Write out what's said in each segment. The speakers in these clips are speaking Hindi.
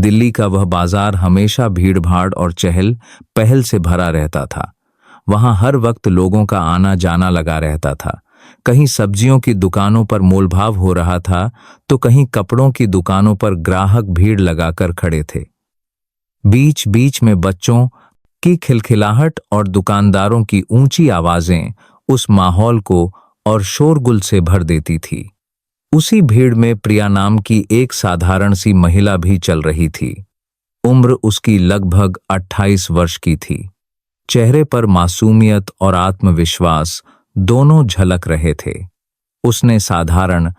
दिल्ली का वह बाजार हमेशा भीड़-भाड़ और चहल पहल से भरा रहता था। वहां हर वक्त लोगों का आना जाना लगा रहता था। कहीं सब्जियों की दुकानों पर मोलभाव हो रहा था तो कहीं कपड़ों की दुकानों पर ग्राहक भीड़ लगाकर खड़े थे। बीच बीच में बच्चों की खिलखिलाहट और दुकानदारों की ऊंची आवाजें उस माहौल को और शोरगुल से भर देती थी। उसी भीड़ में प्रिया नाम की एक साधारण सी महिला भी चल रही थी। उम्र उसकी लगभग 28 वर्ष की थी। चेहरे पर मासूमियत और आत्मविश्वास दोनों झलक रहे थे। उसने साधारण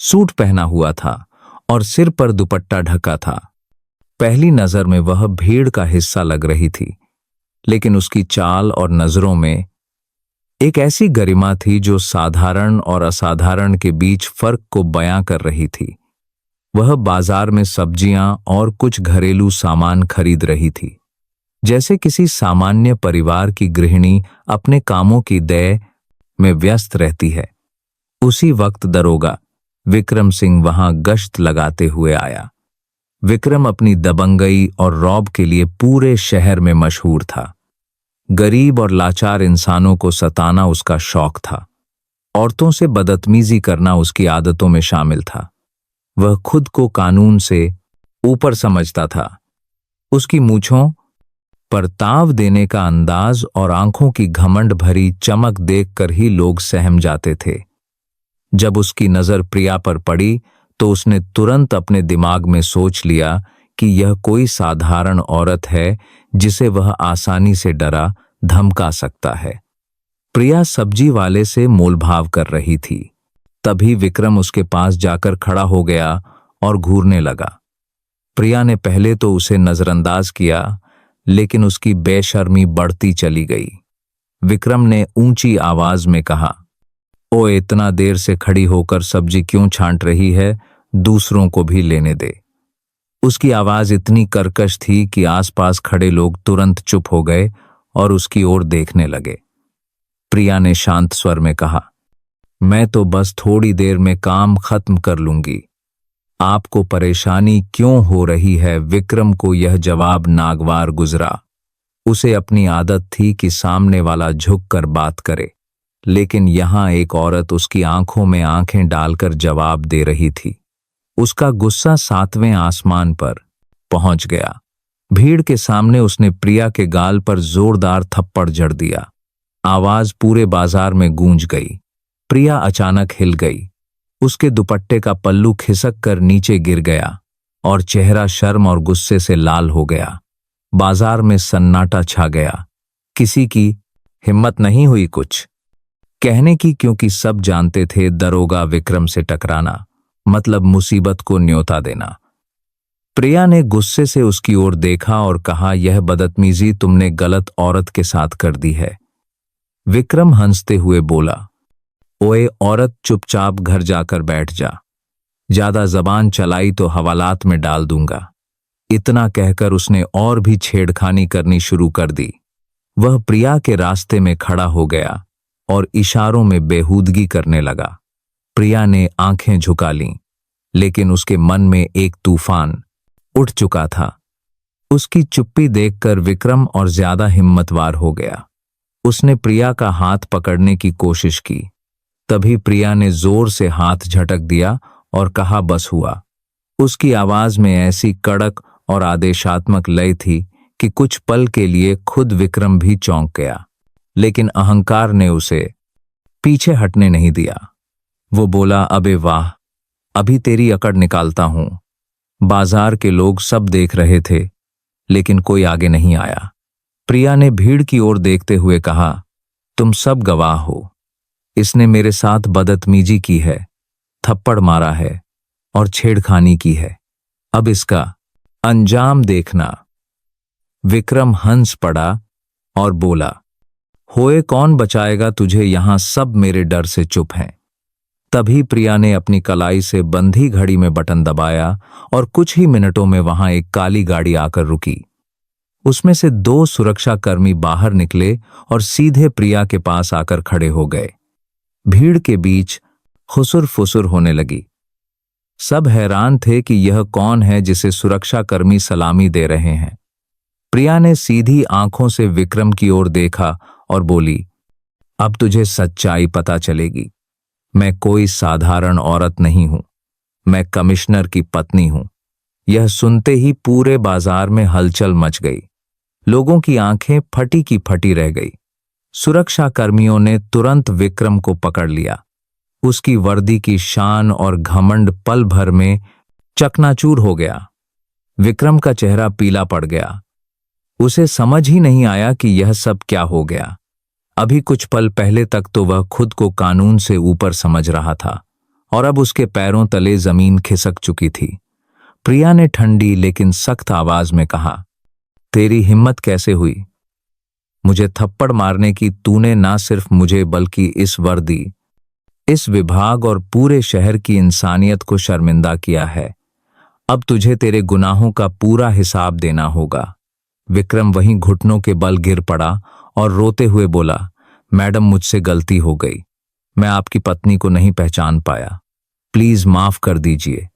सूट पहना हुआ था और सिर पर दुपट्टा ढका था। पहली नजर में वह भीड़ का हिस्सा लग रही थी, लेकिन उसकी चाल और नजरों में एक ऐसी गरिमा थी जो साधारण और असाधारण के बीच फर्क को बयां कर रही थी। वह बाजार में सब्जियां और कुछ घरेलू सामान खरीद रही थी, जैसे किसी सामान्य परिवार की गृहिणी अपने कामों की दय में व्यस्त रहती है। उसी वक्त दरोगा विक्रम सिंह वहां गश्त लगाते हुए आया। विक्रम अपनी दबंगई और रौब के लिए पूरे शहर में मशहूर था। गरीब और लाचार इंसानों को सताना उसका शौक था। औरतों से बदतमीजी करना उसकी आदतों में शामिल था। वह खुद को कानून से ऊपर समझता था। उसकी मूंछों पर ताव देने का अंदाज और आंखों की घमंड भरी चमक देखकर ही लोग सहम जाते थे। जब उसकी नजर प्रिया पर पड़ी तो उसने तुरंत अपने दिमाग में सोच लिया कि यह कोई साधारण औरत है जिसे वह आसानी से डरा धमका सकता है। प्रिया सब्जी वाले से मोलभाव कर रही थी। तभी विक्रम उसके पास जाकर खड़ा हो गया और घूरने लगा। प्रिया ने पहले तो उसे नजरअंदाज किया, लेकिन उसकी बेशर्मी बढ़ती चली गई। विक्रम ने ऊंची आवाज में कहा, ओ इतना देर से खड़ी होकर सब्जी क्यों छांट रही है? दूसरों को भी लेने दे। उसकी आवाज इतनी कर्कश थी कि आसपास खड़े लोग तुरंत चुप हो गए और उसकी ओर देखने लगे। प्रिया ने शांत स्वर में कहा, मैं तो बस थोड़ी देर में काम खत्म कर लूंगी। आपको परेशानी क्यों हो रही है? विक्रम को यह जवाब नागवार गुजरा। उसे अपनी आदत थी कि सामने वाला झुककर बात करे, लेकिन यहां एक औरत उसकी आंखों में आंखें डालकर जवाब दे रही थी। उसका गुस्सा 7वें आसमान पर पहुंच गया। भीड़ के सामने उसने प्रिया के गाल पर जोरदार थप्पड़ जड़ दिया। आवाज पूरे बाजार में गूंज गई। प्रिया अचानक हिल गई। उसके दुपट्टे का पल्लू खिसक कर नीचे गिर गया और चेहरा शर्म और गुस्से से लाल हो गया। बाजार में सन्नाटा छा गया। किसी की हिम्मत नहीं हुई कुछ कहने की, क्योंकि सब जानते थे दरोगा विक्रम से टकराना मतलब मुसीबत को न्योता देना। प्रिया ने गुस्से से उसकी ओर देखा और कहा, यह बदतमीजी तुमने गलत औरत के साथ कर दी है। विक्रम हंसते हुए बोला, ओए औरत, चुपचाप घर जाकर बैठ जा। ज्यादा जबान चलाई तो हवालात में डाल दूंगा। इतना कहकर उसने और भी छेड़खानी करनी शुरू कर दी। वह प्रिया के रास्ते में खड़ा हो गया और इशारों में बेहूदगी करने लगा। प्रिया ने आंखें झुका लीं, लेकिन उसके मन में एक तूफान उठ चुका था। उसकी चुप्पी देखकर विक्रम और ज्यादा हिम्मतवार हो गया। उसने प्रिया का हाथ पकड़ने की कोशिश की। तभी प्रिया ने जोर से हाथ झटक दिया और कहा, बस हुआ। उसकी आवाज में ऐसी कड़क और आदेशात्मक लय थी कि कुछ पल के लिए खुद विक्रम भी चौंक गया, लेकिन अहंकार ने उसे पीछे हटने नहीं दिया। वो बोला, अबे वाह, अभी तेरी अकड़ निकालता हूं। बाजार के लोग सब देख रहे थे, लेकिन कोई आगे नहीं आया। प्रिया ने भीड़ की ओर देखते हुए कहा, तुम सब गवाह हो। इसने मेरे साथ बदतमीजी की है, थप्पड़ मारा है और छेड़खानी की है। अब इसका अंजाम देखना। विक्रम हंस पड़ा और बोला, होए कौन बचाएगा तुझे? यहां सब मेरे डर से चुप हैं। तभी प्रिया ने अपनी कलाई से बंधी घड़ी में बटन दबाया और कुछ ही मिनटों में वहां एक काली गाड़ी आकर रुकी। उसमें से 2 सुरक्षाकर्मी बाहर निकले और सीधे प्रिया के पास आकर खड़े हो गए। भीड़ के बीच खुसुर फुसुर होने लगी। सब हैरान थे कि यह कौन है जिसे सुरक्षाकर्मी सलामी दे रहे हैं। प्रिया ने सीधी आंखों से विक्रम की ओर देखा और बोली, अब तुझे सच्चाई पता चलेगी। मैं कोई साधारण औरत नहीं हूं, मैं कमिश्नर की पत्नी हूं। यह सुनते ही पूरे बाजार में हलचल मच गई। लोगों की आंखें फटी की फटी रह गई। सुरक्षा कर्मियों ने तुरंत विक्रम को पकड़ लिया। उसकी वर्दी की शान और घमंड पल भर में चकनाचूर हो गया। विक्रम का चेहरा पीला पड़ गया। उसे समझ ही नहीं आया कि यह सब क्या हो गया। अभी कुछ पल पहले तक तो वह खुद को कानून से ऊपर समझ रहा था और अब उसके पैरों तले जमीन खिसक चुकी थी। प्रिया ने ठंडी लेकिन सख्त आवाज में कहा, तेरी हिम्मत कैसे हुई मुझे थप्पड़ मारने की? तूने ना सिर्फ मुझे बल्कि इस वर्दी, इस विभाग और पूरे शहर की इंसानियत को शर्मिंदा किया है। अब तुझे तेरे गुनाहों का पूरा हिसाब देना होगा। विक्रम वहीं घुटनों के बल गिर पड़ा और रोते हुए बोला, मैडम मुझसे गलती हो गई। मैं आपकी पत्नी को नहीं पहचान पाया, प्लीज माफ कर दीजिए।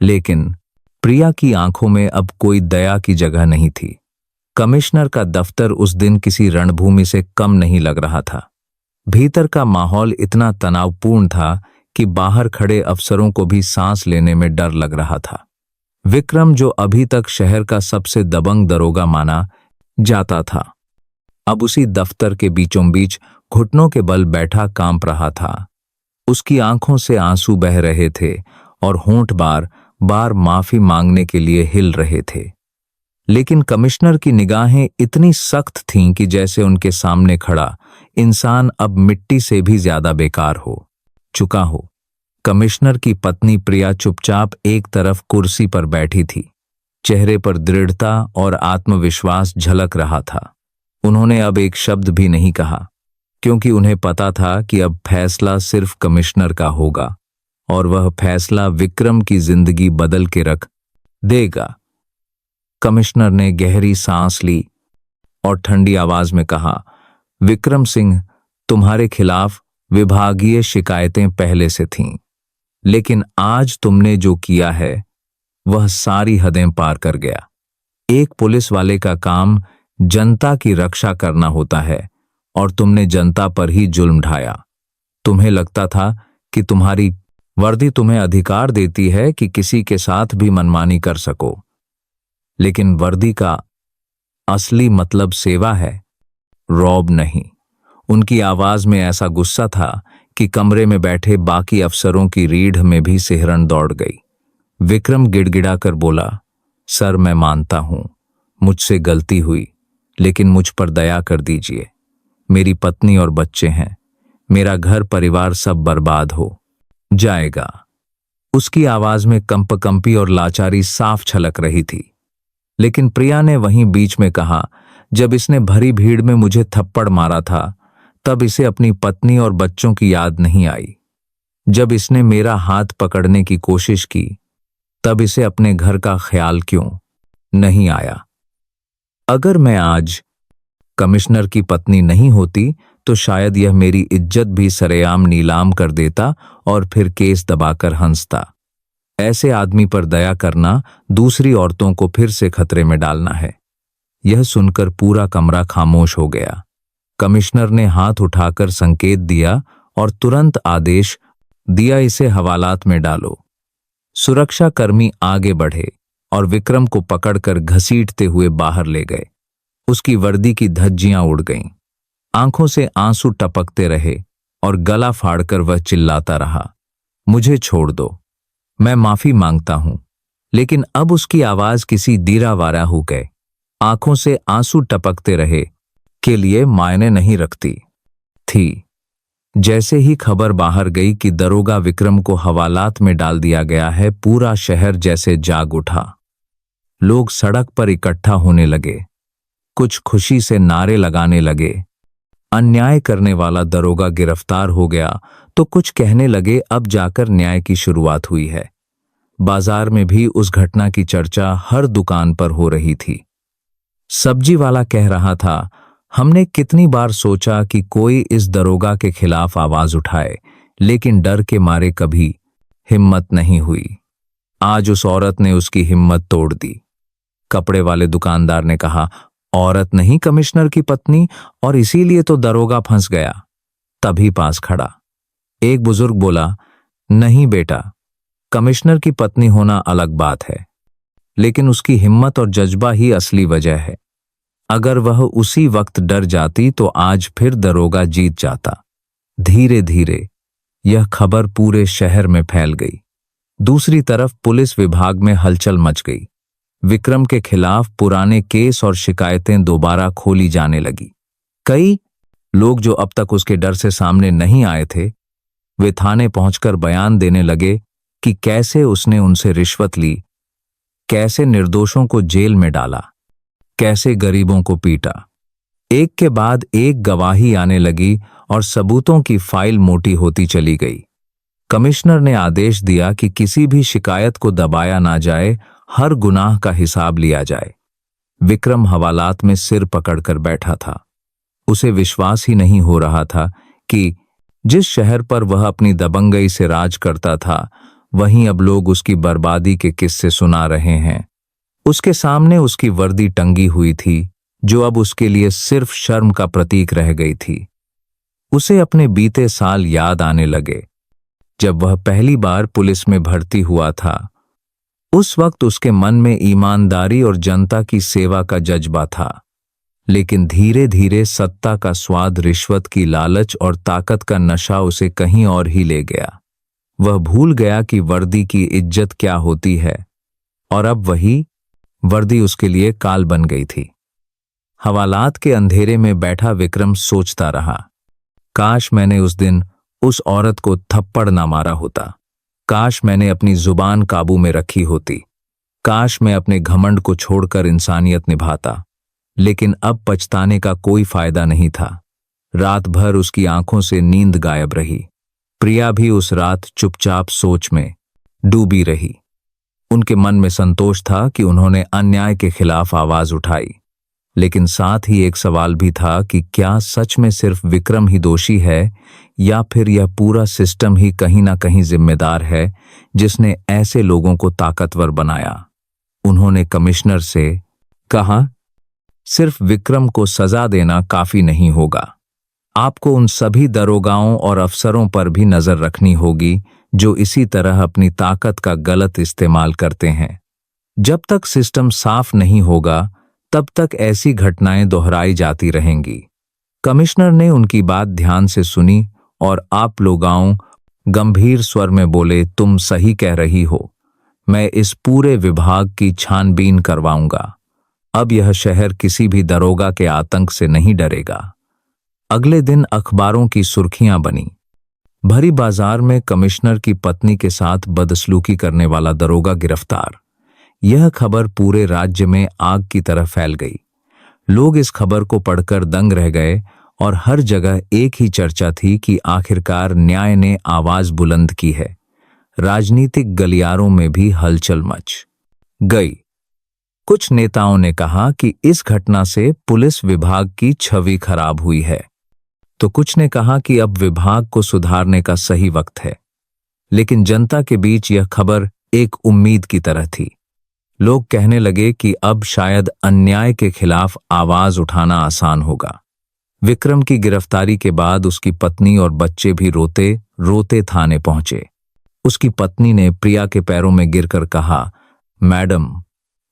लेकिन प्रिया की आंखों में अब कोई दया की जगह नहीं थी। कमिश्नर का दफ्तर उस दिन किसी रणभूमि से कम नहीं लग रहा था। भीतर का माहौल इतना तनावपूर्ण था कि बाहर खड़े अफसरों को भी सांस लेने में डर लग रहा था। विक्रम, जो अभी तक शहर का सबसे दबंग दरोगा माना जाता था, अब उसी दफ्तर के बीचों बीच घुटनों के बल बैठा कांप रहा था। उसकी आंखों से आंसू बह रहे थे और होंठ बार बार माफी मांगने के लिए हिल रहे थे। लेकिन कमिश्नर की निगाहें इतनी सख्त थीं कि जैसे उनके सामने खड़ा इंसान अब मिट्टी से भी ज्यादा बेकार हो चुका हो। कमिश्नर की पत्नी प्रिया चुपचाप एक तरफ कुर्सी पर बैठी थी। चेहरे पर दृढ़ता और आत्मविश्वास झलक रहा था। उन्होंने अब एक शब्द भी नहीं कहा, क्योंकि उन्हें पता था कि अब फैसला सिर्फ कमिश्नर का होगा और वह फैसला विक्रम की जिंदगी बदल के रख देगा। कमिश्नर ने गहरी सांस ली और ठंडी आवाज में कहा, विक्रम सिंह, तुम्हारे खिलाफ विभागीय शिकायतें पहले से थीं, लेकिन आज तुमने जो किया है वह सारी हदें पार कर गया। एक पुलिस वाले का काम जनता की रक्षा करना होता है और तुमने जनता पर ही जुल्म ढाया। तुम्हें लगता था कि तुम्हारी वर्दी तुम्हें अधिकार देती है कि किसी के साथ भी मनमानी कर सको, लेकिन वर्दी का असली मतलब सेवा है, रौब नहीं। उनकी आवाज में ऐसा गुस्सा था कि कमरे में बैठे बाकी अफसरों की रीढ़ में भी सिहरन दौड़ गई। विक्रम गिड़गिड़ाकर बोला, सर मैं मानता हूं मुझसे गलती हुई, लेकिन मुझ पर दया कर दीजिए। मेरी पत्नी और बच्चे हैं, मेरा घर परिवार सब बर्बाद हो जाएगा। उसकी आवाज में कंपकंपी और लाचारी साफ छलक रही थी। लेकिन प्रिया ने वहीं बीच में कहा, जब इसने भरी भीड़ में मुझे थप्पड़ मारा था तब इसे अपनी पत्नी और बच्चों की याद नहीं आई। जब इसने मेरा हाथ पकड़ने की कोशिश की तब इसे अपने घर का ख्याल क्यों नहीं आया? अगर मैं आज कमिश्नर की पत्नी नहीं होती तो शायद यह मेरी इज्जत भी सरेआम नीलाम कर देता और फिर केस दबाकर हंसता। ऐसे आदमी पर दया करना दूसरी औरतों को फिर से खतरे में डालना है। यह सुनकर पूरा कमरा खामोश हो गया। कमिश्नर ने हाथ उठाकर संकेत दिया और तुरंत आदेश दिया, इसे हवालात में डालो। सुरक्षा कर्मी आगे बढ़े और विक्रम को पकड़कर घसीटते हुए बाहर ले गए। उसकी वर्दी की धज्जियां उड़ गईं। आंखों से आंसू टपकते रहे और गला फाड़कर वह चिल्लाता रहा, मुझे छोड़ दो, मैं माफी मांगता हूं। लेकिन अब उसकी आवाज किसी दीरावारा हो गए। आंखों से आंसू टपकते रहे के लिए मायने नहीं रखती थी। जैसे ही खबर बाहर गई कि दरोगा विक्रम को हवालात में डाल दिया गया है, पूरा शहर जैसे जाग उठा। लोग सड़क पर इकट्ठा होने लगे, कुछ खुशी से नारे लगाने लगे, अन्याय करने वाला दरोगा गिरफ्तार हो गया, तो कुछ कहने लगे अब जाकर न्याय की शुरुआत हुई है। बाजार में भी उस घटना की चर्चा हर दुकान पर हो रही थी। सब्जी वाला कह रहा था, हमने कितनी बार सोचा कि कोई इस दरोगा के खिलाफ आवाज उठाए, लेकिन डर के मारे कभी हिम्मत नहीं हुई। आज उस औरत ने उसकी हिम्मत तोड़ दी। कपड़े वाले दुकानदार ने कहा, औरत नहीं, कमिश्नर की पत्नी, और इसीलिए तो दरोगा फंस गया। तभी पास खड़ा एक बुजुर्ग बोला, नहीं बेटा, कमिश्नर की पत्नी होना अलग बात है, लेकिन उसकी हिम्मत और जज्बा ही असली वजह है। अगर वह उसी वक्त डर जाती तो आज फिर दरोगा जीत जाता। धीरे धीरे यह खबर पूरे शहर में फैल गई। दूसरी तरफ पुलिस विभाग में हलचल मच गई। विक्रम के खिलाफ पुराने केस और शिकायतें दोबारा खोली जाने लगी। कई लोग जो अब तक उसके डर से सामने नहीं आए थे, वे थाने पहुंचकर बयान देने लगे कि कैसे उसने उनसे रिश्वत ली, कैसे निर्दोषों को जेल में डाला, कैसे गरीबों को पीटा। एक के बाद एक गवाही आने लगी और सबूतों की फाइल मोटी होती चली गई। कमिश्नर ने आदेश दिया कि किसी भी शिकायत को दबाया ना जाए, हर गुनाह का हिसाब लिया जाए। विक्रम हवालात में सिर पकड़कर बैठा था। उसे विश्वास ही नहीं हो रहा था कि जिस शहर पर वह अपनी दबंगई से राज करता था, वहीं अब लोग उसकी बर्बादी के किस्से सुना रहे हैं। उसके सामने उसकी वर्दी टंगी हुई थी, जो अब उसके लिए सिर्फ शर्म का प्रतीक रह गई थी। उसे अपने बीते साल याद आने लगे, जब वह पहली बार पुलिस में भर्ती हुआ था। उस वक्त उसके मन में ईमानदारी और जनता की सेवा का जज्बा था, लेकिन धीरे धीरे सत्ता का स्वाद, रिश्वत की लालच और ताकत का नशा उसे कहीं और ही ले गया। वह भूल गया कि वर्दी की इज्जत क्या होती है, और अब वही वर्दी उसके लिए काल बन गई थी। हवालात के अंधेरे में बैठा विक्रम सोचता रहा, काश मैंने उस दिन उस औरत को थप्पड़ ना मारा होता, काश मैंने अपनी जुबान काबू में रखी होती, काश मैं अपने घमंड को छोड़कर इंसानियत निभाता। लेकिन अब पछताने का कोई फायदा नहीं था। रात भर उसकी आंखों से नींद गायब रही। प्रिया भी उस रात चुपचाप सोच में डूबी रही। उनके मन में संतोष था कि उन्होंने अन्याय के खिलाफ आवाज उठाई, लेकिन साथ ही एक सवाल भी था कि क्या सच में सिर्फ विक्रम ही दोषी है, या फिर यह पूरा सिस्टम ही कहीं ना कहीं जिम्मेदार है, जिसने ऐसे लोगों को ताकतवर बनाया। उन्होंने कमिश्नर से कहा, सिर्फ विक्रम को सजा देना काफी नहीं होगा, आपको उन सभी दरोगाओं और अफसरों पर भी नजर रखनी होगी जो इसी तरह अपनी ताकत का गलत इस्तेमाल करते हैं। जब तक सिस्टम साफ नहीं होगा, तब तक ऐसी घटनाएं दोहराई जाती रहेंगी। कमिश्नर ने उनकी बात ध्यान से सुनी और आप लोगाओं गंभीर स्वर में बोले, तुम सही कह रही हो, मैं इस पूरे विभाग की छानबीन करवाऊंगा। अब यह शहर किसी भी दरोगा के आतंक से नहीं डरेगा। अगले दिन अखबारों की सुर्खियां बनी। भरी बाजार में कमिश्नर की पत्नी के साथ बदसलूकी करने वाला दरोगा गिरफ्तार। यह खबर पूरे राज्य में आग की तरह फैल गई। लोग इस खबर को पढ़कर दंग रह गए और हर जगह एक ही चर्चा थी कि आखिरकार न्याय ने आवाज बुलंद की है। राजनीतिक गलियारों में भी हलचल मच गई। कुछ नेताओं ने कहा कि इस घटना से पुलिस विभाग की छवि खराब हुई है, तो कुछ ने कहा कि अब विभाग को सुधारने का सही वक्त है। लेकिन जनता के बीच यह खबर एक उम्मीद की तरह थी। लोग कहने लगे कि अब शायद अन्याय के खिलाफ आवाज उठाना आसान होगा। विक्रम की गिरफ्तारी के बाद उसकी पत्नी और बच्चे भी रोते रोते थाने पहुंचे। उसकी पत्नी ने प्रिया के पैरों में गिरकर कहा, मैडम,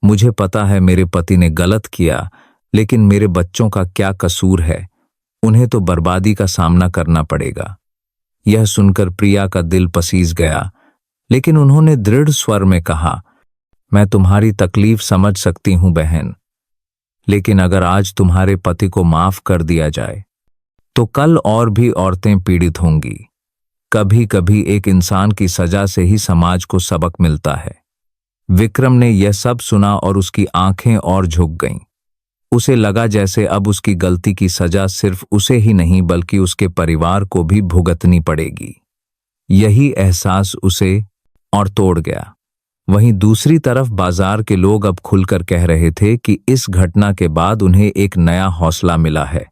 मुझे पता है मेरे पति ने गलत किया, लेकिन मेरे बच्चों का क्या कसूर है? उन्हें तो बर्बादी का सामना करना पड़ेगा। यह सुनकर प्रिया का दिल पसीज गया, लेकिन उन्होंने दृढ़ स्वर में कहा, मैं तुम्हारी तकलीफ समझ सकती हूं बहन, लेकिन अगर आज तुम्हारे पति को माफ कर दिया जाए, तो कल और भी औरतें पीड़ित होंगी। कभी कभी एक इंसान की सजा से ही समाज को सबक मिलता है। विक्रम ने यह सब सुना और उसकी आंखें और झुक गईं। उसे लगा जैसे अब उसकी गलती की सजा सिर्फ उसे ही नहीं बल्कि उसके परिवार को भी भुगतनी पड़ेगी। यही एहसास उसे और तोड़ गया। वहीं दूसरी तरफ बाजार के लोग अब खुलकर कह रहे थे कि इस घटना के बाद उन्हें एक नया हौसला मिला है।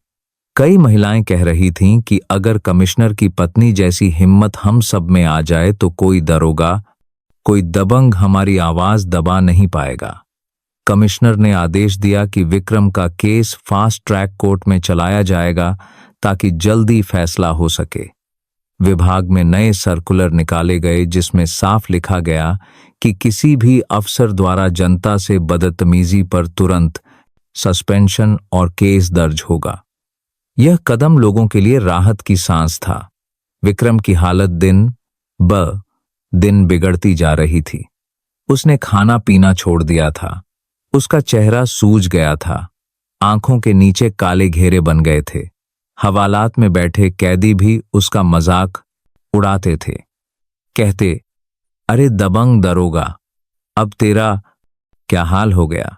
कई महिलाएं कह रही थीं कि अगर कमिश्नर की पत्नी जैसी हिम्मत हम सब में आ जाए तो कोई दरोगा कोई दबंग हमारी आवाज दबा नहीं पाएगा। कमिश्नर ने आदेश दिया कि विक्रम का केस फास्ट ट्रैक कोर्ट में चलाया जाएगा ताकि जल्दी फैसला हो सके। विभाग में नए सर्कुलर निकाले गए जिसमें साफ लिखा गया कि किसी भी अफसर द्वारा जनता से बदतमीजी पर तुरंत सस्पेंशन और केस दर्ज होगा। यह कदम लोगों के लिए राहत की सांस था। विक्रम की हालत दिन ब दिन बिगड़ती जा रही थी। उसने खाना पीना छोड़ दिया था। उसका चेहरा सूज गया था। आंखों के नीचे काले घेरे बन गए थे। हवालात में बैठे कैदी भी उसका मजाक उड़ाते थे, कहते, अरे दबंग दरोगा, अब तेरा क्या हाल हो गया।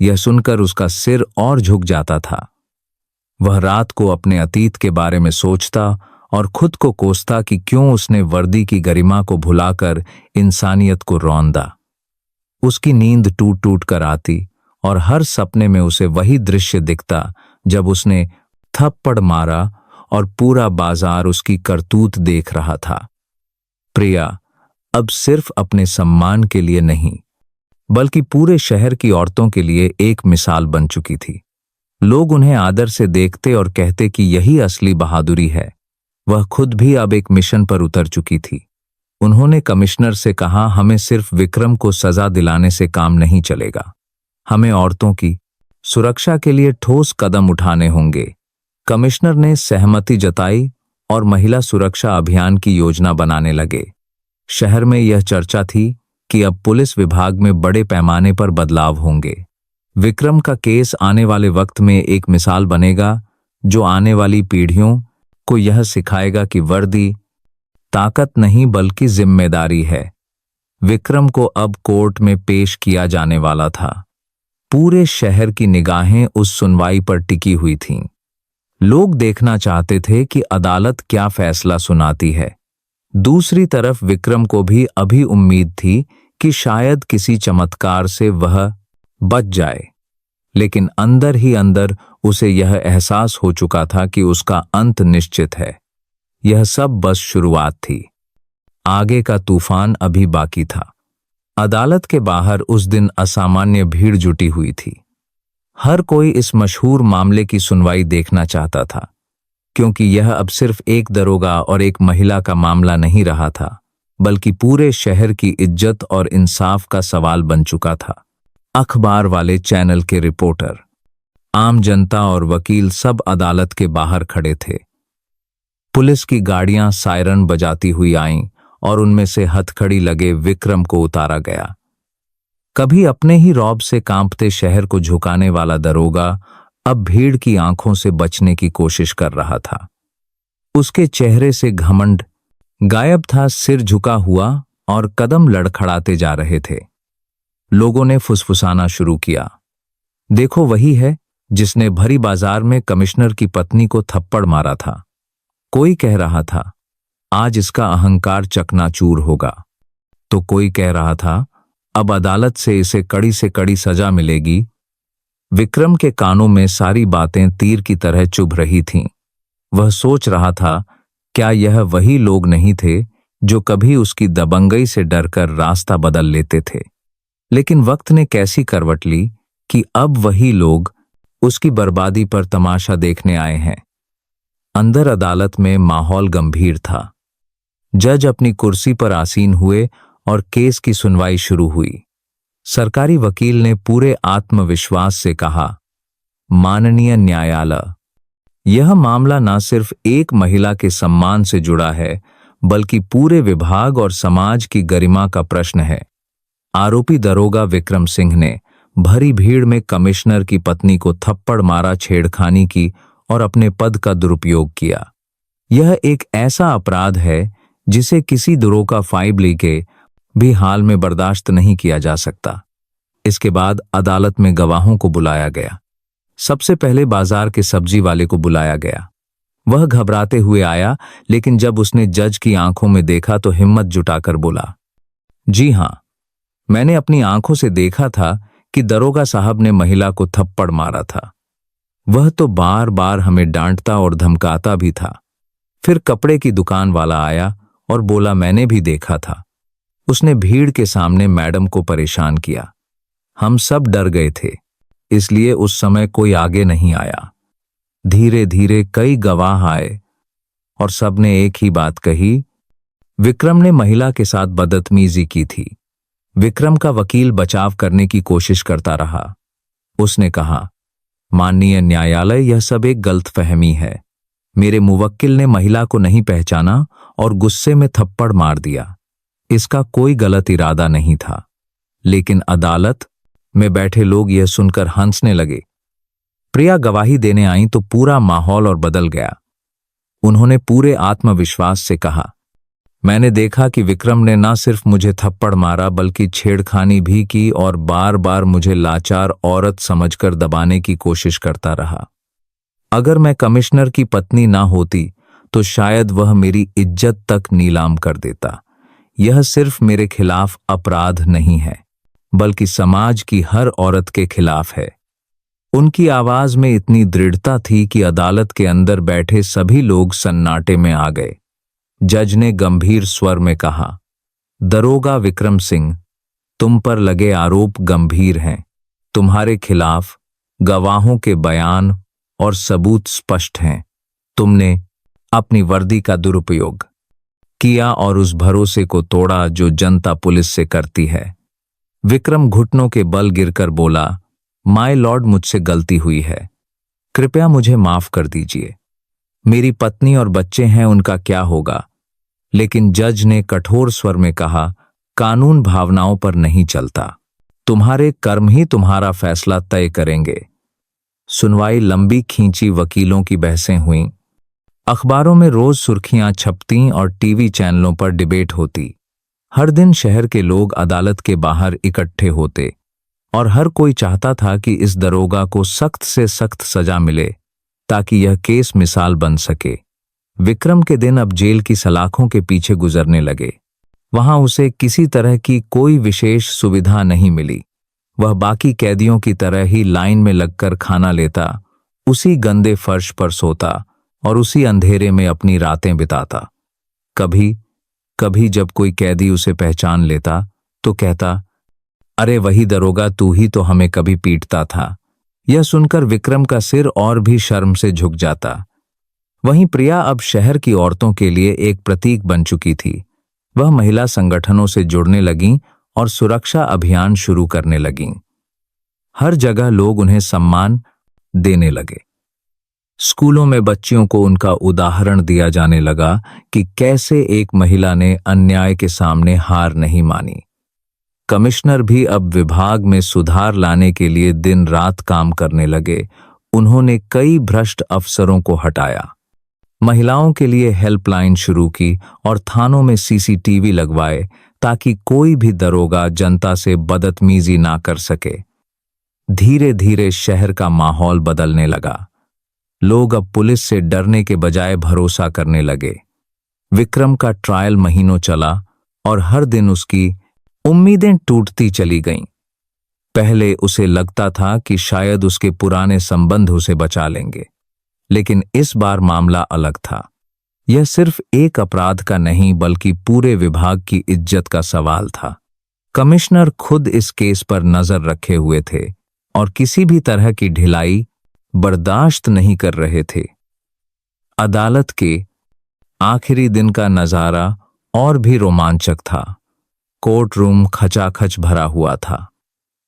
यह सुनकर उसका सिर और झुक जाता था। वह रात को अपने अतीत के बारे में सोचता और खुद को कोसता कि क्यों उसने वर्दी की गरिमा को भुलाकर इंसानियत को रौंदा। उसकी नींद टूट टूट कर आती और हर सपने में उसे वही दृश्य दिखता जब उसने थप्पड़ मारा और पूरा बाजार उसकी करतूत देख रहा था। प्रिया अब सिर्फ अपने सम्मान के लिए नहीं, बल्कि पूरे शहर की औरतों के लिए एक मिसाल बन चुकी थी। लोग उन्हें आदर से देखते और कहते कि यही असली बहादुरी है। वह खुद भी अब एक मिशन पर उतर चुकी थी। उन्होंने कमिश्नर से कहा, हमें सिर्फ विक्रम को सजा दिलाने से काम नहीं चलेगा, हमें औरतों की सुरक्षा के लिए ठोस कदम उठाने होंगे। कमिश्नर ने सहमति जताई और महिला सुरक्षा अभियान की योजना बनाने लगे। शहर में यह चर्चा थी कि अब पुलिस विभाग में बड़े पैमाने पर बदलाव होंगे। विक्रम का केस आने वाले वक्त में एक मिसाल बनेगा जो आने वाली पीढ़ियों को यह सिखाएगा कि वर्दी ताकत नहीं बल्कि जिम्मेदारी है। विक्रम को अब कोर्ट में पेश किया जाने वाला था। पूरे शहर की निगाहें उस सुनवाई पर टिकी हुई थीं। लोग देखना चाहते थे कि अदालत क्या फैसला सुनाती है। दूसरी तरफ विक्रम को भी अभी उम्मीद थी कि शायद किसी चमत्कार से वह बच जाए, लेकिन अंदर ही अंदर उसे यह एहसास हो चुका था कि उसका अंत निश्चित है। यह सब बस शुरुआत थी। आगे का तूफान अभी बाकी था। अदालत के बाहर उस दिन असामान्य भीड़ जुटी हुई थी। हर कोई इस मशहूर मामले की सुनवाई देखना चाहता था, क्योंकि यह अब सिर्फ एक दरोगा और एक महिला का मामला नहीं रहा था, बल्कि पूरे शहर की इज्जत और इंसाफ का सवाल बन चुका था। अखबार वाले, चैनल के रिपोर्टर, आम जनता और वकील सब अदालत के बाहर खड़े थे। पुलिस की गाड़ियां सायरन बजाती हुई आईं और उनमें से हथकड़ी लगे विक्रम को उतारा गया। कभी अपने ही रौब से कांपते शहर को झुकाने वाला दरोगा अब भीड़ की आंखों से बचने की कोशिश कर रहा था। उसके चेहरे से घमंड गायब था, सिर झुका हुआ और कदम लड़खड़ाते जा रहे थे। लोगों ने फुसफुसाना शुरू किया, देखो वही है जिसने भरी बाजार में कमिश्नर की पत्नी को थप्पड़ मारा था। कोई कह रहा था, आज इसका अहंकार चकनाचूर होगा। तो कोई कह रहा था, अब अदालत से इसे कड़ी से कड़ी सजा मिलेगी। विक्रम के कानों में सारी बातें तीर की तरह चुभ रही थीं। वह सोच रहा था, क्या यह वही लोग नहीं थे जो कभी उसकी दबंगई से डरकर रास्ता बदल लेते थे। लेकिन वक्त ने कैसी करवट ली कि अब वही लोग उसकी बर्बादी पर तमाशा देखने आए हैं। अंदर अदालत में माहौल गंभीर था। जज अपनी कुर्सी पर आसीन हुए और केस की सुनवाई शुरू हुई। सरकारी वकील ने पूरे आत्मविश्वास से कहा, माननीय न्यायालय, यह मामला न सिर्फ एक महिला के सम्मान से जुड़ा है, बल्कि पूरे विभाग और समाज की गरिमा का प्रश्न है। आरोपी दरोगा विक्रम सिंह ने भरी भीड़ में कमिश्नर की पत्नी को थप्पड़ मारा, छेड़खानी की और अपने पद का दुरुपयोग किया। यह एक ऐसा अपराध है जिसे किसी दरोगा फाइबली के भी हाल में बर्दाश्त नहीं किया जा सकता। इसके बाद अदालत में गवाहों को बुलाया गया। सबसे पहले बाजार के सब्जी वाले को बुलाया गया। वह घबराते हुए आया, लेकिन जब उसने जज की आंखों में देखा तो हिम्मत जुटाकर बोला, जी हां, मैंने अपनी आंखों से देखा था कि दरोगा साहब ने महिला को थप्पड़ मारा था। वह तो बार बार हमें डांटता और धमकाता भी था। फिर कपड़े की दुकान वाला आया और बोला, मैंने भी देखा था। उसने भीड़ के सामने मैडम को परेशान किया। हम सब डर गए थे, इसलिए उस समय कोई आगे नहीं आया। धीरे धीरे कई गवाह आए और सबने एक ही बात कही, विक्रम ने महिला के साथ बदतमीजी की थी। विक्रम का वकील बचाव करने की कोशिश करता रहा। उसने कहा, माननीय न्यायालय, यह सब एक गलतफहमी है। मेरे मुवक्किल ने महिला को नहीं पहचाना और गुस्से में थप्पड़ मार दिया। इसका कोई गलत इरादा नहीं था। लेकिन अदालत में बैठे लोग यह सुनकर हंसने लगे। प्रिया गवाही देने आई तो पूरा माहौल और बदल गया। उन्होंने पूरे आत्मविश्वास से कहा, मैंने देखा कि विक्रम ने न सिर्फ मुझे थप्पड़ मारा बल्कि छेड़खानी भी की और बार बार मुझे लाचार औरत समझकर दबाने की कोशिश करता रहा। अगर मैं कमिश्नर की पत्नी ना होती तो शायद वह मेरी इज्जत तक नीलाम कर देता। यह सिर्फ मेरे खिलाफ अपराध नहीं है, बल्कि समाज की हर औरत के खिलाफ है। उनकी आवाज में इतनी दृढ़ता थी कि अदालत के अंदर बैठे सभी लोग सन्नाटे में आ गए। जज ने गंभीर स्वर में कहा, दरोगा विक्रम सिंह, तुम पर लगे आरोप गंभीर हैं। तुम्हारे खिलाफ गवाहों के बयान और सबूत स्पष्ट हैं। तुमने अपनी वर्दी का दुरुपयोग किया और उस भरोसे को तोड़ा जो जनता पुलिस से करती है। विक्रम घुटनों के बल गिरकर बोला, माय लॉर्ड, मुझसे गलती हुई है। कृपया मुझे माफ कर दीजिए। मेरी पत्नी और बच्चे हैं, उनका क्या होगा? लेकिन जज ने कठोर स्वर में कहा, कानून भावनाओं पर नहीं चलता। तुम्हारे कर्म ही तुम्हारा फैसला तय करेंगे। सुनवाई लंबी खींची, वकीलों की बहसें हुईं। अखबारों में रोज सुर्खियां छपतीं और टीवी चैनलों पर डिबेट होती। हर दिन शहर के लोग अदालत के बाहर इकट्ठे होते और हर कोई चाहता था कि इस दरोगा को सख्त से सख्त सजा मिले ताकि यह केस मिसाल बन सके। विक्रम के दिन अब जेल की सलाखों के पीछे गुजरने लगे। वहां उसे किसी तरह की कोई विशेष सुविधा नहीं मिली। वह बाकी कैदियों की तरह ही लाइन में लगकर खाना लेता, उसी गंदे फर्श पर सोता और उसी अंधेरे में अपनी रातें बिताता। कभी कभी जब कोई कैदी उसे पहचान लेता तो कहता, अरे वही दरोगा, तू ही तो हमें कभी पीटता था। यह सुनकर विक्रम का सिर और भी शर्म से झुक जाता। वहीं प्रिया अब शहर की औरतों के लिए एक प्रतीक बन चुकी थी। वह महिला संगठनों से जुड़ने लगीं और सुरक्षा अभियान शुरू करने लगीं। हर जगह लोग उन्हें सम्मान देने लगे। स्कूलों में बच्चियों को उनका उदाहरण दिया जाने लगा कि कैसे एक महिला ने अन्याय के सामने हार नहीं मानी। कमिश्नर भी अब विभाग में सुधार लाने के लिए दिन रात काम करने लगे। उन्होंने कई भ्रष्ट अफसरों को हटाया, महिलाओं के लिए हेल्पलाइन शुरू की और थानों में सीसीटीवी लगवाए ताकि कोई भी दरोगा जनता से बदतमीजी ना कर सके। धीरे धीरे शहर का माहौल बदलने लगा। लोग अब पुलिस से डरने के बजाय भरोसा करने लगे। विक्रम का ट्रायल महीनों चला और हर दिन उसकी उम्मीदें टूटती चली गईं। पहले उसे लगता था कि शायद उसके पुराने संबंध उसे बचा लेंगे, लेकिन इस बार मामला अलग था। यह सिर्फ एक अपराध का नहीं बल्कि पूरे विभाग की इज्जत का सवाल था। कमिश्नर खुद इस केस पर नजर रखे हुए थे और किसी भी तरह की ढिलाई बर्दाश्त नहीं कर रहे थे। अदालत के आखिरी दिन का नजारा और भी रोमांचक था। कोर्ट रूम खचाखच भरा हुआ था।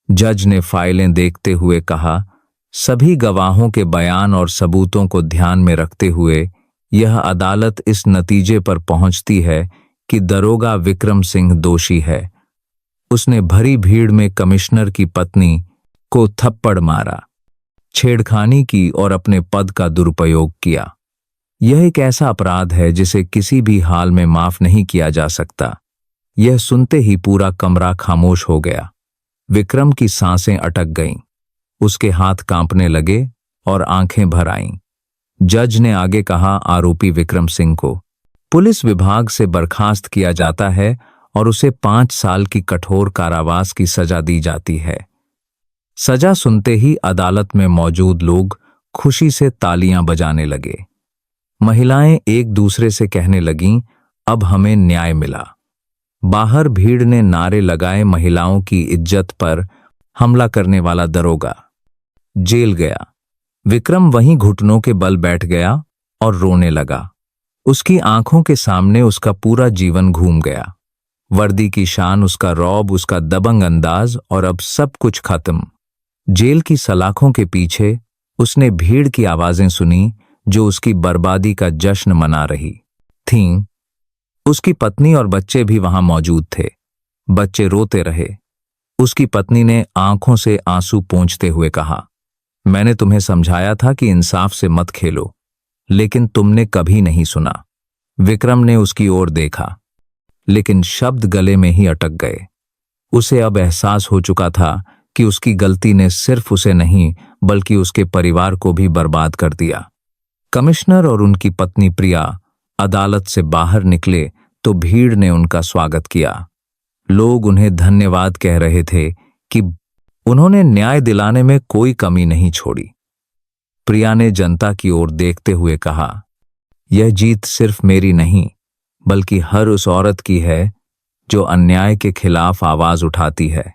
जज ने फाइलें देखते हुए कहा, सभी गवाहों के बयान और सबूतों को ध्यान में रखते हुए यह अदालत इस नतीजे पर पहुंचती है कि दरोगा विक्रम सिंह दोषी है। उसने भरी भीड़ में कमिश्नर की पत्नी को थप्पड़ मारा, छेड़खानी की और अपने पद का दुरुपयोग किया। यह एक ऐसा अपराध है जिसे किसी भी हाल में माफ नहीं किया जा सकता। यह सुनते ही पूरा कमरा खामोश हो गया। विक्रम की सांसें अटक गईं, उसके हाथ कांपने लगे और आंखें भर आईं। जज ने आगे कहा, आरोपी विक्रम सिंह को पुलिस विभाग से बर्खास्त किया जाता है और उसे 5 साल की कठोर कारावास की सजा दी जाती है। सजा सुनते ही अदालत में मौजूद लोग खुशी से तालियां बजाने लगे। महिलाएं एक दूसरे से कहने लगीं, अब हमें न्याय मिला। बाहर भीड़ ने नारे लगाए, महिलाओं की इज्जत पर हमला करने वाला दरोगा जेल गया। विक्रम वहीं घुटनों के बल बैठ गया और रोने लगा। उसकी आंखों के सामने उसका पूरा जीवन घूम गया। वर्दी की शान, उसका रौब, उसका दबंग अंदाज, और अब सब कुछ खत्म। जेल की सलाखों के पीछे उसने भीड़ की आवाजें सुनी जो उसकी बर्बादी का जश्न मना रही थीं। उसकी पत्नी और बच्चे भी वहां मौजूद थे। बच्चे रोते रहे। उसकी पत्नी ने आंखों से आंसू पोंछते हुए कहा, मैंने तुम्हें समझाया था कि इंसाफ से मत खेलो, लेकिन तुमने कभी नहीं सुना। विक्रम ने उसकी ओर देखा, लेकिन शब्द गले में ही अटक गए। उसे अब एहसास हो चुका था कि उसकी गलती ने सिर्फ उसे नहीं बल्कि उसके परिवार को भी बर्बाद कर दिया। कमिश्नर और उनकी पत्नी प्रिया अदालत से बाहर निकले तो भीड़ ने उनका स्वागत किया। लोग उन्हें धन्यवाद कह रहे थे कि उन्होंने न्याय दिलाने में कोई कमी नहीं छोड़ी। प्रिया ने जनता की ओर देखते हुए कहा, यह जीत सिर्फ मेरी नहीं बल्कि हर उस औरत की है जो अन्याय के खिलाफ आवाज उठाती है।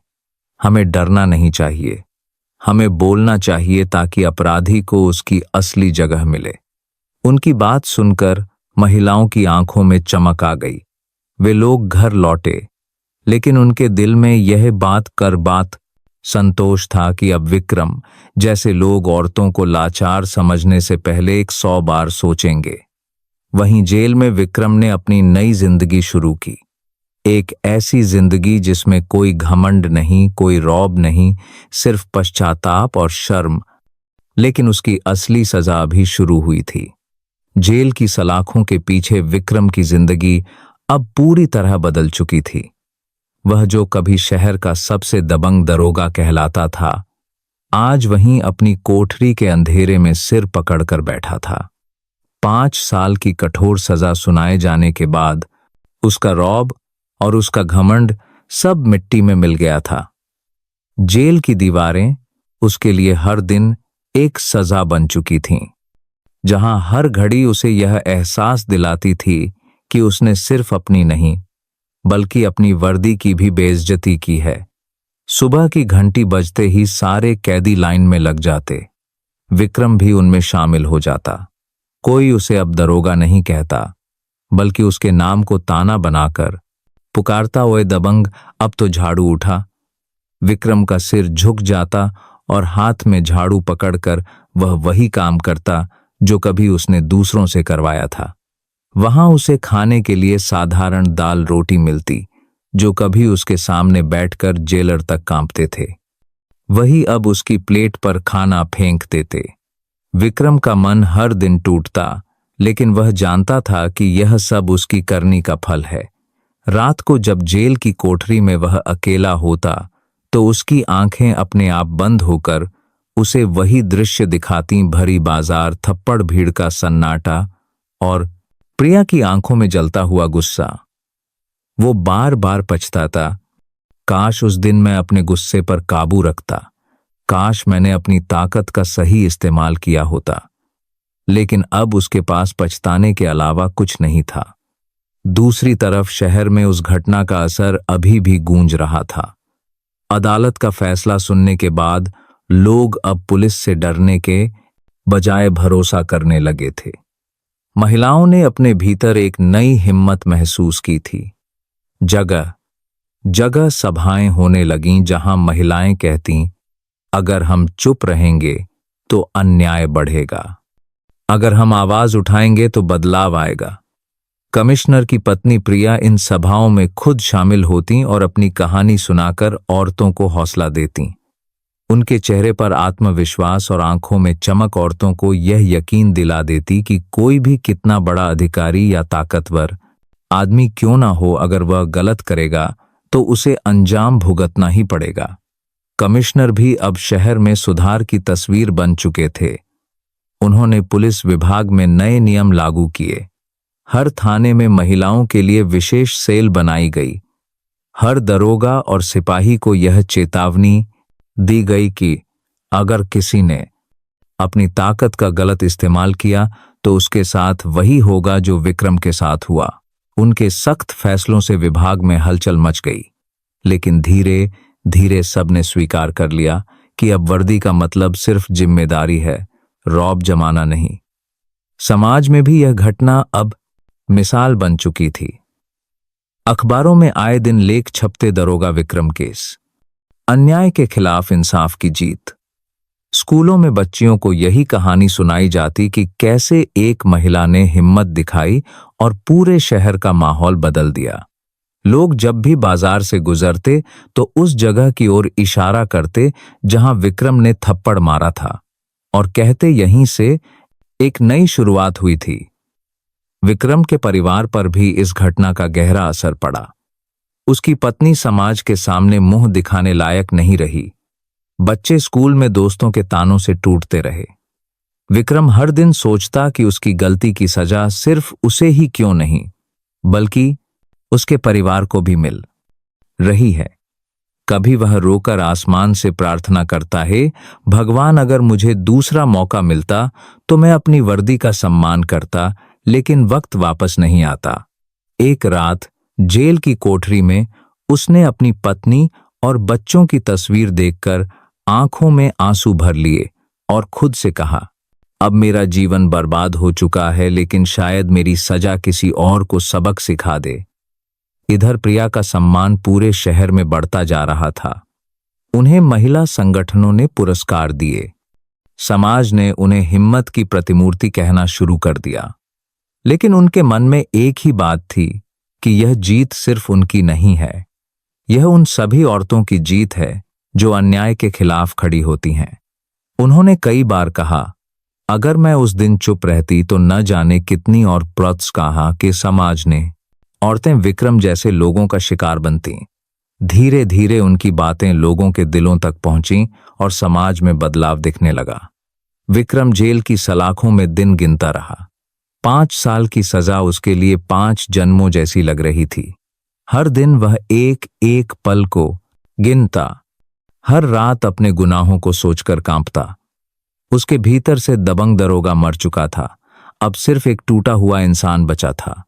हमें डरना नहीं चाहिए, हमें बोलना चाहिए ताकि अपराधी को उसकी असली जगह मिले। उनकी बात सुनकर महिलाओं की आंखों में चमक आ गई। वे लोग घर लौटे, लेकिन उनके दिल में यह बात संतोष था कि अब विक्रम जैसे लोग औरतों को लाचार समझने से पहले 100 बार सोचेंगे। वहीं जेल में विक्रम ने अपनी नई जिंदगी शुरू की। एक ऐसी जिंदगी जिसमें कोई घमंड नहीं, कोई रौब नहीं, सिर्फ पश्चाताप और शर्म। लेकिन उसकी असली सजा अभी शुरू हुई थी। जेल की सलाखों के पीछे विक्रम की जिंदगी अब पूरी तरह बदल चुकी थी। वह जो कभी शहर का सबसे दबंग दरोगा कहलाता था, आज वहीं अपनी कोठरी के अंधेरे में सिर पकड़कर बैठा था। 5 साल की कठोर सजा सुनाए जाने के बाद उसका रौब और उसका घमंड सब मिट्टी में मिल गया था। जेल की दीवारें उसके लिए हर दिन एक सजा बन चुकी थीं, जहां हर घड़ी उसे यह एहसास दिलाती थी कि उसने सिर्फ अपनी नहीं बल्कि अपनी वर्दी की भी बेइज्जती की है। सुबह की घंटी बजते ही सारे कैदी लाइन में लग जाते। विक्रम भी उनमें शामिल हो जाता। कोई उसे अब दरोगा नहीं कहता, बल्कि उसके नाम को ताना बनाकर पुकारता, ओए दबंग, अब तो झाड़ू उठा। विक्रम का सिर झुक जाता और हाथ में झाड़ू पकड़कर वह वही काम करता जो कभी उसने दूसरों से करवाया था। वहां उसे खाने के लिए साधारण दाल रोटी मिलती, जो कभी उसके सामने बैठकर जेलर तक कांपते थे। वही अब उसकी प्लेट पर खाना फेंक देते। विक्रम का मन हर दिन टूटता, लेकिन वह जानता था कि यह सब उसकी करनी का फल है। रात को जब जेल की कोठरी में वह अकेला होता तो उसकी आंखें अपने आप बंद होकर उसे वही दृश्य दिखाती, भरी बाजार, थप्पड़, भीड़ का सन्नाटा और प्रिया की आंखों में जलता हुआ गुस्सा। वो बार बार पछताता, काश उस दिन मैं अपने गुस्से पर काबू रखता, काश मैंने अपनी ताकत का सही इस्तेमाल किया होता। लेकिन अब उसके पास पछताने के अलावा कुछ नहीं था। दूसरी तरफ शहर में उस घटना का असर अभी भी गूंज रहा था। अदालत का फैसला सुनने के बाद लोग अब पुलिस से डरने के बजाय भरोसा करने लगे थे। महिलाओं ने अपने भीतर एक नई हिम्मत महसूस की थी। जगह जगह सभाएं होने लगीं जहां महिलाएं कहतीं, अगर हम चुप रहेंगे तो अन्याय बढ़ेगा, अगर हम आवाज उठाएंगे तो बदलाव आएगा। कमिश्नर की पत्नी प्रिया इन सभाओं में खुद शामिल होती और अपनी कहानी सुनाकर औरतों को हौसला देती। उनके चेहरे पर आत्मविश्वास और आंखों में चमक औरतों को यह यकीन दिला देती कि कोई भी कितना बड़ा अधिकारी या ताकतवर आदमी क्यों ना हो, अगर वह गलत करेगा तो उसे अंजाम भुगतना ही पड़ेगा। कमिश्नर भी अब शहर में सुधार की तस्वीर बन चुके थे। उन्होंने पुलिस विभाग में नए नियम लागू किए। हर थाने में महिलाओं के लिए विशेष सेल बनाई गई। हर दरोगा और सिपाही को यह चेतावनी दी गई कि अगर किसी ने अपनी ताकत का गलत इस्तेमाल किया तो उसके साथ वही होगा जो विक्रम के साथ हुआ। उनके सख्त फैसलों से विभाग में हलचल मच गई, लेकिन धीरे धीरे सबने स्वीकार कर लिया कि अब वर्दी का मतलब सिर्फ जिम्मेदारी है, रौब जमाना नहीं। समाज में भी यह घटना अब मिसाल बन चुकी थी। अखबारों में आए दिन लेख छपते, दरोगा विक्रम केस, अन्याय के खिलाफ इंसाफ की जीत। स्कूलों में बच्चियों को यही कहानी सुनाई जाती कि कैसे एक महिला ने हिम्मत दिखाई और पूरे शहर का माहौल बदल दिया। लोग जब भी बाजार से गुजरते तो उस जगह की ओर इशारा करते जहां विक्रम ने थप्पड़ मारा था, और कहते यहीं से एक नई शुरुआत हुई थी। विक्रम के परिवार पर भी इस घटना का गहरा असर पड़ा। उसकी पत्नी समाज के सामने मुंह दिखाने लायक नहीं रही। बच्चे स्कूल में दोस्तों के तानों से टूटते रहे। विक्रम हर दिन सोचता कि उसकी गलती की सजा सिर्फ उसे ही क्यों नहीं, बल्कि उसके परिवार को भी मिल रही है। कभी वह रोकर आसमान से प्रार्थना करता है, भगवान अगर मुझे दूसरा मौका मिलता तो मैं अपनी वर्दी का सम्मान करता, लेकिन वक्त वापस नहीं आता। एक रात जेल की कोठरी में उसने अपनी पत्नी और बच्चों की तस्वीर देखकर आंखों में आंसू भर लिए और खुद से कहा, अब मेरा जीवन बर्बाद हो चुका है, लेकिन शायद मेरी सजा किसी और को सबक सिखा दे। इधर प्रिया का सम्मान पूरे शहर में बढ़ता जा रहा था। उन्हें महिला संगठनों ने पुरस्कार दिए। समाज ने उन्हें हिम्मत की प्रतिमूर्ति कहना शुरू कर दिया। लेकिन उनके मन में एक ही बात थी कि यह जीत सिर्फ उनकी नहीं है, यह उन सभी औरतों की जीत है जो अन्याय के खिलाफ खड़ी होती हैं। उन्होंने कई बार कहा, अगर मैं उस दिन चुप रहती तो न जाने कितनी और प्रोत्साह के समाज ने औरतें विक्रम जैसे लोगों का शिकार बनती। धीरे धीरे उनकी बातें लोगों के दिलों तक पहुंची और समाज में बदलाव दिखने लगा। विक्रम जेल की सलाखों में दिन गिनता रहा। 5 साल की सजा उसके लिए 5 जन्मों जैसी लग रही थी। हर दिन वह एक एक पल को गिनता, हर रात अपने गुनाहों को सोचकर कांपता। उसके भीतर से दबंग दरोगा मर चुका था, अब सिर्फ एक टूटा हुआ इंसान बचा था।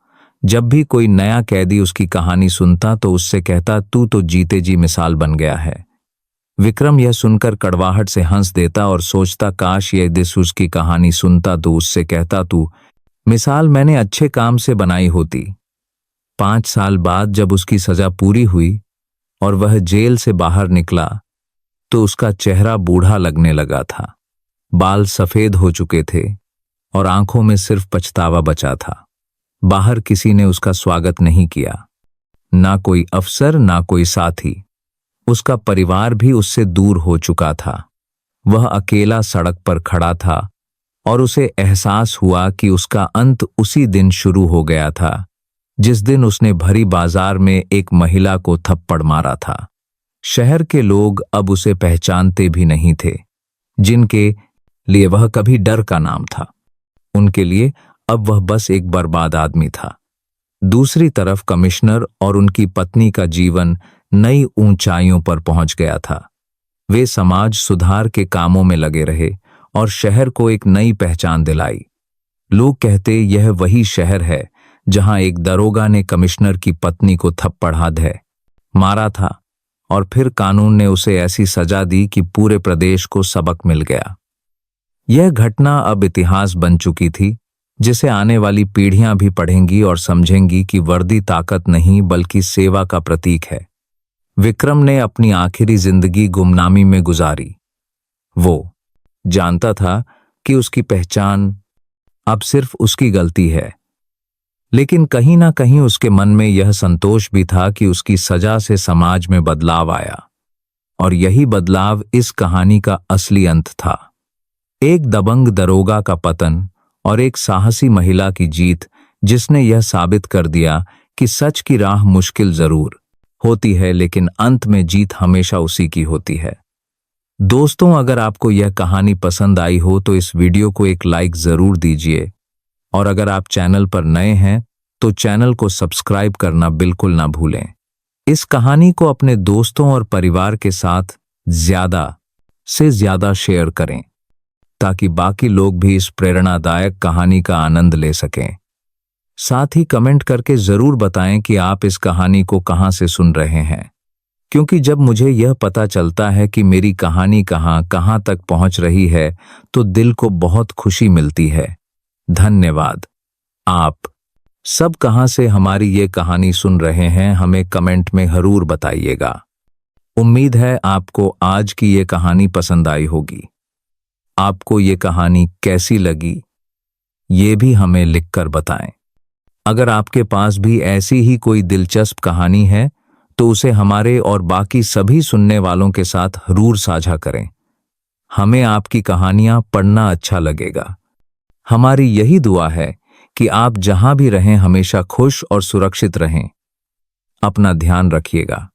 जब भी कोई नया कैदी उसकी कहानी सुनता तो उससे कहता, तू तो जीते जी मिसाल बन गया है। विक्रम यह सुनकर कड़वाहट से हंस देता और सोचता, काश ये दिस उसकी कहानी सुनता तो उससे कहता, तू मिसाल मैंने अच्छे काम से बनाई होती। 5 साल बाद जब उसकी सजा पूरी हुई और वह जेल से बाहर निकला तो उसका चेहरा बूढ़ा लगने लगा था। बाल सफेद हो चुके थे और आंखों में सिर्फ पछतावा बचा था। बाहर किसी ने उसका स्वागत नहीं किया, ना कोई अफसर, ना कोई साथी। उसका परिवार भी उससे दूर हो चुका था। वह अकेला सड़क पर खड़ा था और उसे एहसास हुआ कि उसका अंत उसी दिन शुरू हो गया था जिस दिन उसने भरी बाजार में एक महिला को थप्पड़ मारा था। शहर के लोग अब उसे पहचानते भी नहीं थे। जिनके लिए वह कभी डर का नाम था, उनके लिए अब वह बस एक बर्बाद आदमी था। दूसरी तरफ कमिश्नर और उनकी पत्नी का जीवन नई ऊंचाइयों पर पहुंच गया था। वे समाज सुधार के कामों में लगे रहे और शहर को एक नई पहचान दिलाई। लोग कहते, यह वही शहर है जहां एक दरोगा ने कमिश्नर की पत्नी को थप्पड़ है मारा था और फिर कानून ने उसे ऐसी सजा दी कि पूरे प्रदेश को सबक मिल गया। यह घटना अब इतिहास बन चुकी थी, जिसे आने वाली पीढ़ियां भी पढ़ेंगी और समझेंगी कि वर्दी ताकत नहीं बल्कि सेवा का प्रतीक है। विक्रम ने अपनी आखिरी जिंदगी गुमनामी में गुजारी। वो जानता था कि उसकी पहचान अब सिर्फ उसकी गलती है, लेकिन कहीं ना कहीं उसके मन में यह संतोष भी था कि उसकी सजा से समाज में बदलाव आया। और यही बदलाव इस कहानी का असली अंत था। एक दबंग दरोगा का पतन और एक साहसी महिला की जीत, जिसने यह साबित कर दिया कि सच की राह मुश्किल जरूर होती है, लेकिन अंत में जीत हमेशा उसी की होती है। दोस्तों, अगर आपको यह कहानी पसंद आई हो तो इस वीडियो को एक लाइक जरूर दीजिए, और अगर आप चैनल पर नए हैं तो चैनल को सब्सक्राइब करना बिल्कुल ना भूलें। इस कहानी को अपने दोस्तों और परिवार के साथ ज्यादा से ज्यादा शेयर करें ताकि बाकी लोग भी इस प्रेरणादायक कहानी का आनंद ले सकें। साथ ही कमेंट करके जरूर बताएं कि आप इस कहानी को कहां से सुन रहे हैं, क्योंकि जब मुझे यह पता चलता है कि मेरी कहानी कहां कहां तक पहुंच रही है तो दिल को बहुत खुशी मिलती है। धन्यवाद। आप सब कहां से हमारी ये कहानी सुन रहे हैं हमें कमेंट में जरूर बताइएगा। उम्मीद है आपको आज की ये कहानी पसंद आई होगी। आपको ये कहानी कैसी लगी ये भी हमें लिखकर बताएं। अगर आपके पास भी ऐसी ही कोई दिलचस्प कहानी है तो उसे हमारे और बाकी सभी सुनने वालों के साथ जरूर साझा करें। हमें आपकी कहानियां पढ़ना अच्छा लगेगा। हमारी यही दुआ है कि आप जहां भी रहें हमेशा खुश और सुरक्षित रहें। अपना ध्यान रखिएगा।